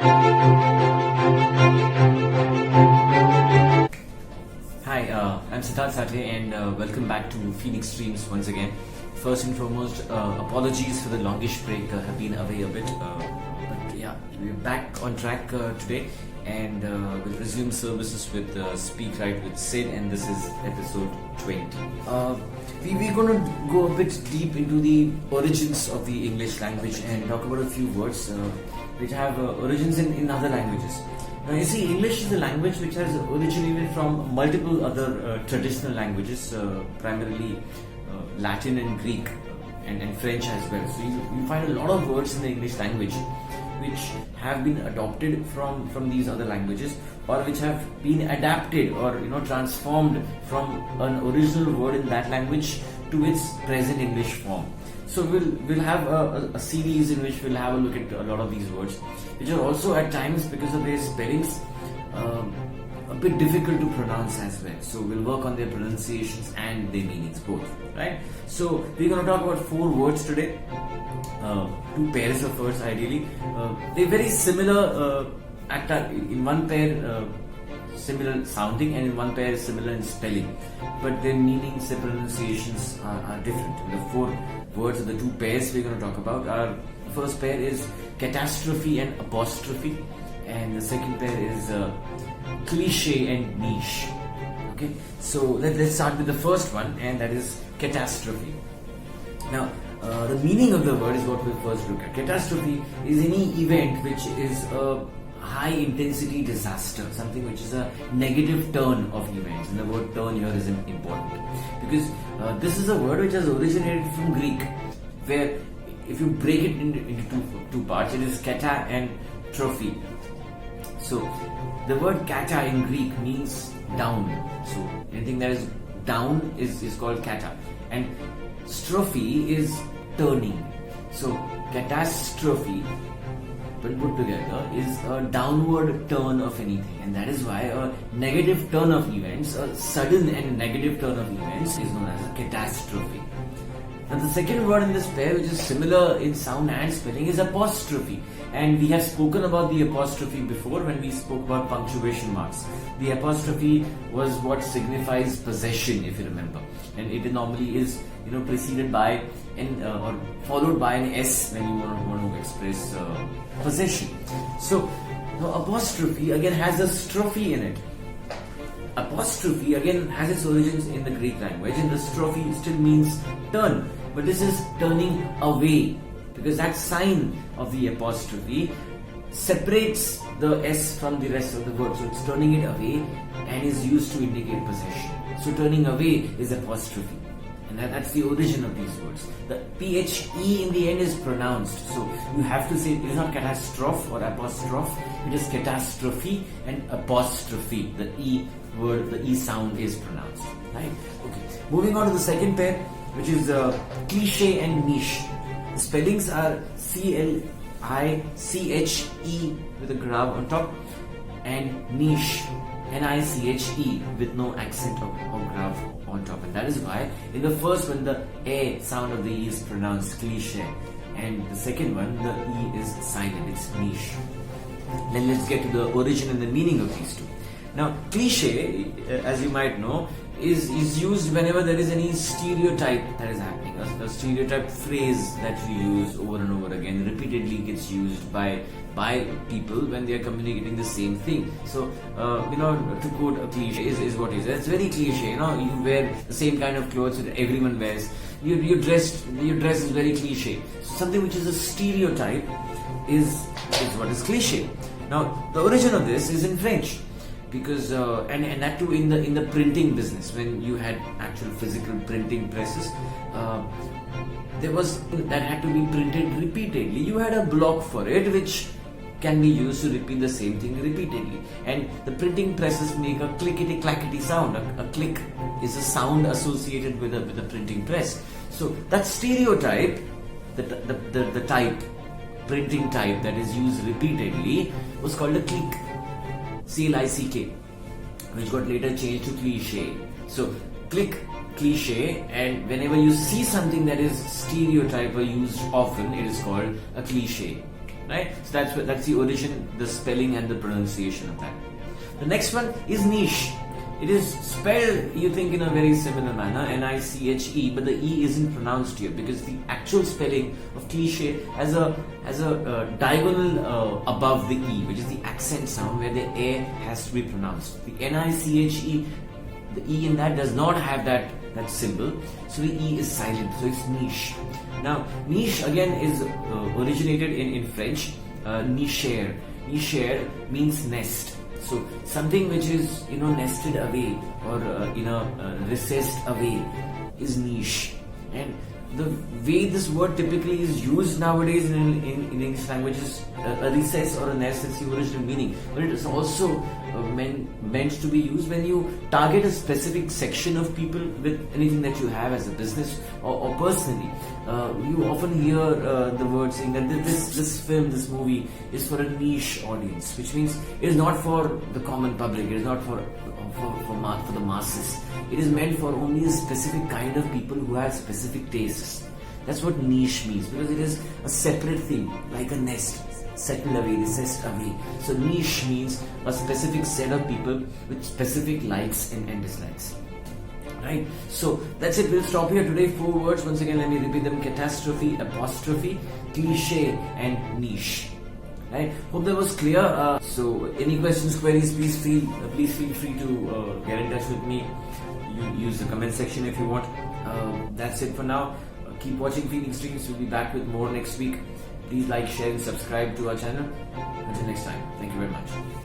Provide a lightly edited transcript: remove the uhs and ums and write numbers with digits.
Hi, I'm Siddharth Sathe and welcome back to Phoenix Streams once again. First and foremost, apologies for the longish break, have been away a bit. But yeah, we're back on track today and we'll resume services with Speak Right with Sid, and this is episode 20. We're going to go a bit deep into the origins of the English language and talk about a few words which have origins in other languages. Now you see, English is a language which has originated from multiple other traditional languages, primarily Latin and Greek and French as well. So you find a lot of words in the English language which have been adopted from these other languages, or which have been adapted or transformed from an original word in that language to its present English form. So we'll have a series in which we'll have a look at a lot of these words, which are also at times, because of their spellings, a bit difficult to pronounce as well. So we'll work on their pronunciations and their meanings both, right? So we're going to talk about 4 words today, 2 pairs of words ideally. They're very similar, in one pair similar sounding, and in one pair similar in spelling, but their meanings, their pronunciations are different. And the 4 words of the 2 pairs we're going to talk about are, the first pair is catastrophe and apostrophe, and the second pair is cliche and niche. Okay, so let's start with the first one, and that is catastrophe. Now the meaning of the word is what we'll first look at. Catastrophe is any event which is a high intensity disaster, something which is a negative turn of events, and the word turn here is important because this is a word which has originated from Greek, where if you break it into two parts, it is kata and trophy. So the word kata in Greek means down, so anything that is down is called kata, and strophe is turning. So catastrophe, when put together, is a downward turn of anything, and that is why a negative turn of events, a sudden and negative turn of events, is known as a catastrophe. Now the second word in this pair, which is similar in sound and spelling, is apostrophe, and we have spoken about the apostrophe before when we spoke about punctuation marks. The apostrophe was what signifies possession, if you remember, and it normally is preceded by or followed by an S when you want to express possession. So now apostrophe again has a strophe in it. Apostrophe again has its origins in the Greek language, and the strophe still means turn, but this is turning away, because that sign of the apostrophe separates the S from the rest of the word, so it's turning it away and is used to indicate possession. So turning away is apostrophe, and that's the origin of these words. The PHE in the end is pronounced, so you have to say it is not catastrophe or apostrophe, it is catastrophe and apostrophe. The E word, the E sound is pronounced, right? Okay, moving on to the second pair, which is cliche and niche. The spellings are CLICHE with a grav on top, and niche, NICHE, with no accent or grav on top, and that is why in the first one the A sound of the E is pronounced cliche, and the second one the E is silent, it's niche. Then let's get to the origin and the meaning of these two. Now cliche, as you might know, is used whenever there is any stereotype that is happening. A stereotype phrase that we use over and over again repeatedly gets used by people when they are communicating the same thing. So to quote a cliche is what is. It's very cliche. You wear the same kind of clothes that everyone wears. Your dress is very cliche. So something which is a stereotype is what is cliche. Now the origin of this is in French, because and that too in the printing business, when you had actual physical printing presses, there was that had to be printed repeatedly. You had a block for it which can be used to repeat the same thing repeatedly, and the printing presses make a clickety clackety sound. A click is a sound associated with a printing press. So that stereotype, the type, printing type that is used repeatedly, was called a click, CLICK, which got later changed to cliche. So click, cliche, and whenever you see something that is stereotype or used often, it is called a cliche. right? So that's the origin, the spelling and the pronunciation of that. The next one is niche. It is spelled, you think, in a very similar manner, Niche, but the E isn't pronounced here because the actual spelling of cliche has a diagonal above the E, which is the accent sound where the A has to be pronounced. The Niche, the E in that does not have that symbol, so the E is silent, so it's niche. Now, niche again is originated in French, nicher. Nicher means nest. So something which is nested away or recessed away is niche. And the way this word typically is used nowadays in English language is a recess or a nest. That's the original meaning, but it is also meant to be used when you target a specific section of people with anything that you have as a business or personally. You often hear the word saying that this film, this movie is for a niche audience, which means it is not for the common public. It is not for the masses. It is meant for only a specific kind of people who have specific tastes. That's what niche means, because it is a separate thing, like a nest, settled away, recessed away. So niche means a specific set of people with specific likes and dislikes. Right? So that's it. We'll stop here today. 4 words. Once again, let me repeat them: catastrophe, apostrophe, cliche, and niche. Right? Hope that was clear. So any questions, queries, please feel free to get in touch with me. You use the comment section if you want. That's it for now. Keep watching Phoenix Dreams. We'll be back with more next week. Please like, share, and subscribe to our channel. Until next time, thank you very much.